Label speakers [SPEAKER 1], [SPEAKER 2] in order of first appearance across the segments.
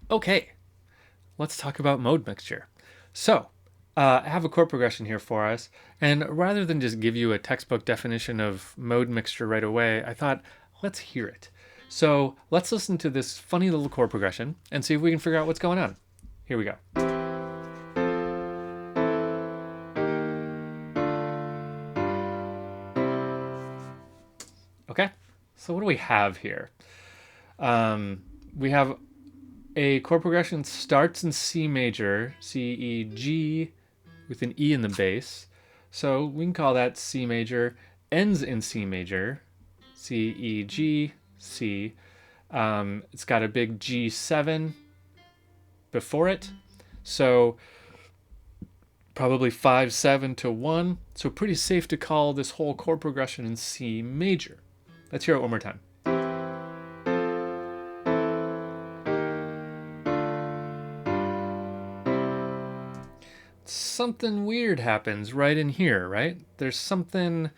[SPEAKER 1] Okay, let's talk about mode mixture. So, I have a chord progression here for us, and rather than just give you a textbook definition of mode mixture right away, I thought, let's hear it. So, let's listen to this funny little chord progression and see if we can figure out what's going on. Here we go. Okay, so what do we have here? We have a chord progression starts in C major, C, E, G, with an E in the bass. So we can call that C major, ends in C major, C, E, G, C. It's got a big G7 before it. So probably 5, 7 to 1. So pretty safe to call this whole chord progression in C major. Let's hear it one more time. Something weird happens right in here, right? There's something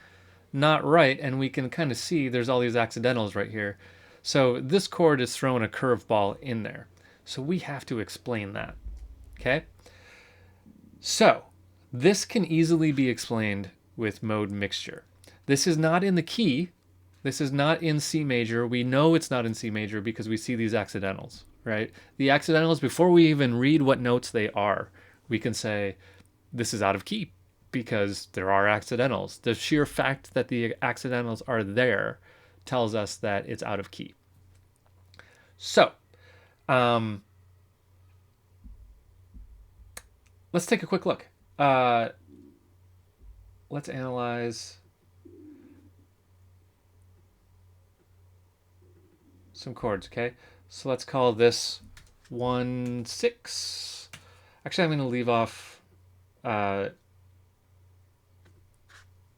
[SPEAKER 1] not right, and we can kind of see there's all these accidentals right here. So this chord is throwing a curveball in there. So we have to explain that. Okay? So this can easily be explained with mode mixture. This is not in the key. This is not in C major. We know it's not in C major because we see these accidentals, right? The accidentals, before we even read what notes they are, we can say, this is out of key because there are accidentals. The sheer fact that the accidentals are there tells us that it's out of key. So, let's take a quick look. Let's analyze some chords, okay? So let's call this 1, 6. Actually, I'm going to leave off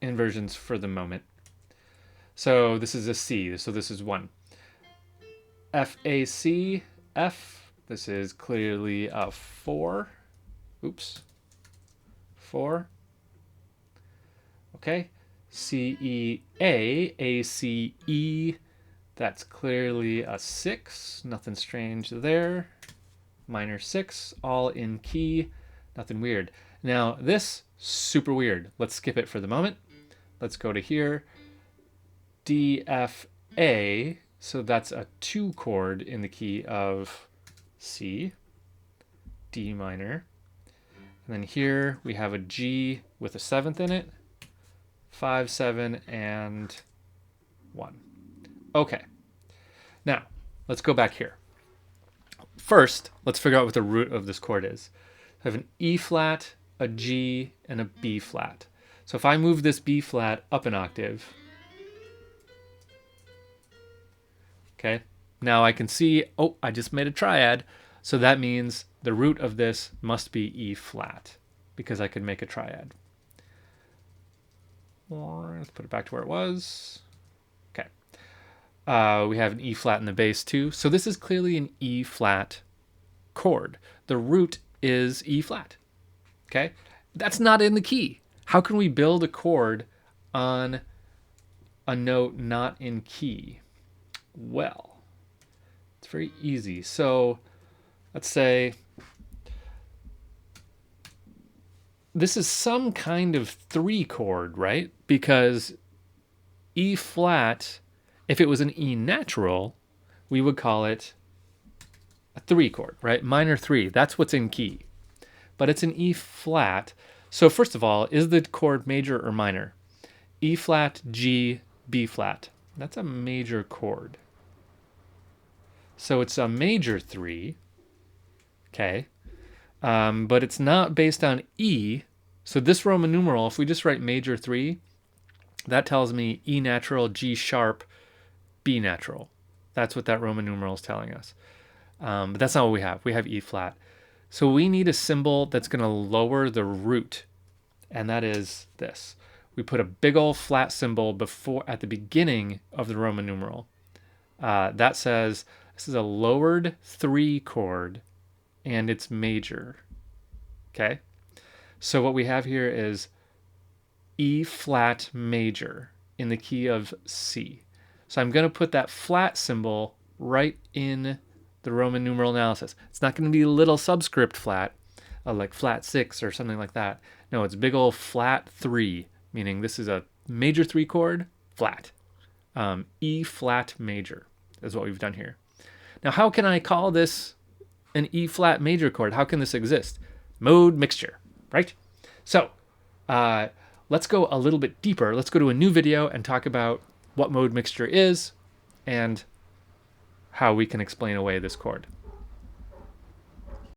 [SPEAKER 1] inversions for the moment. So this is a C, so this is 1. F, A, C, F. This is clearly a 4. Oops. 4. Okay. C, E, A, C, E. That's clearly a 6. Nothing strange there. Minor 6, all in key. Nothing weird. Now, this, super weird. Let's skip it for the moment. Let's go to here. D, F, A. So that's a 2 chord in the key of C. D minor. And then here we have a G with a 7th in it. 5, 7, and 1. Okay. Now, let's go back here. First, let's figure out what the root of this chord is. I have an E flat, a G, and a B flat. So if I move this B flat up an octave, okay, now I can see, oh, I just made a triad. So that means the root of this must be E flat because I could make a triad. Or let's put it back to where it was. Okay. We have an E flat in the bass too. So this is clearly an E flat chord. The root is E flat. Okay? That's not in the key. How can we build a chord on a note not in key? Well, it's very easy. So let's say this is some kind of 3 chord, right? Because E flat, if it was an E natural, we would call it a 3 chord, right? Minor 3, that's what's in key. But it's an E flat. So first of all, is the chord major or minor? E flat, G, B flat. That's a major chord. So it's a major 3, okay? But it's not based on E. So this Roman numeral, if we just write major 3, that tells me E natural, G sharp, B natural. That's what that Roman numeral is telling us. But that's not what we have. We have E flat. So we need a symbol that's going to lower the root, and that is this. We put a big old flat symbol before at the beginning of the Roman numeral. That says this is a lowered 3 chord, and it's major. Okay? So what we have here is E flat major in the key of C. So I'm going to put that flat symbol right in the Roman numeral analysis. It's not going to be little subscript flat, like flat 6 or something like that. No, it's big old flat 3, meaning this is a major 3 chord, flat. E flat major is what we've done here. Now, how can I call this an E flat major chord? How can this exist? Mode mixture, right? So let's go a little bit deeper. Let's go to a new video and talk about what mode mixture is and how we can explain away this chord.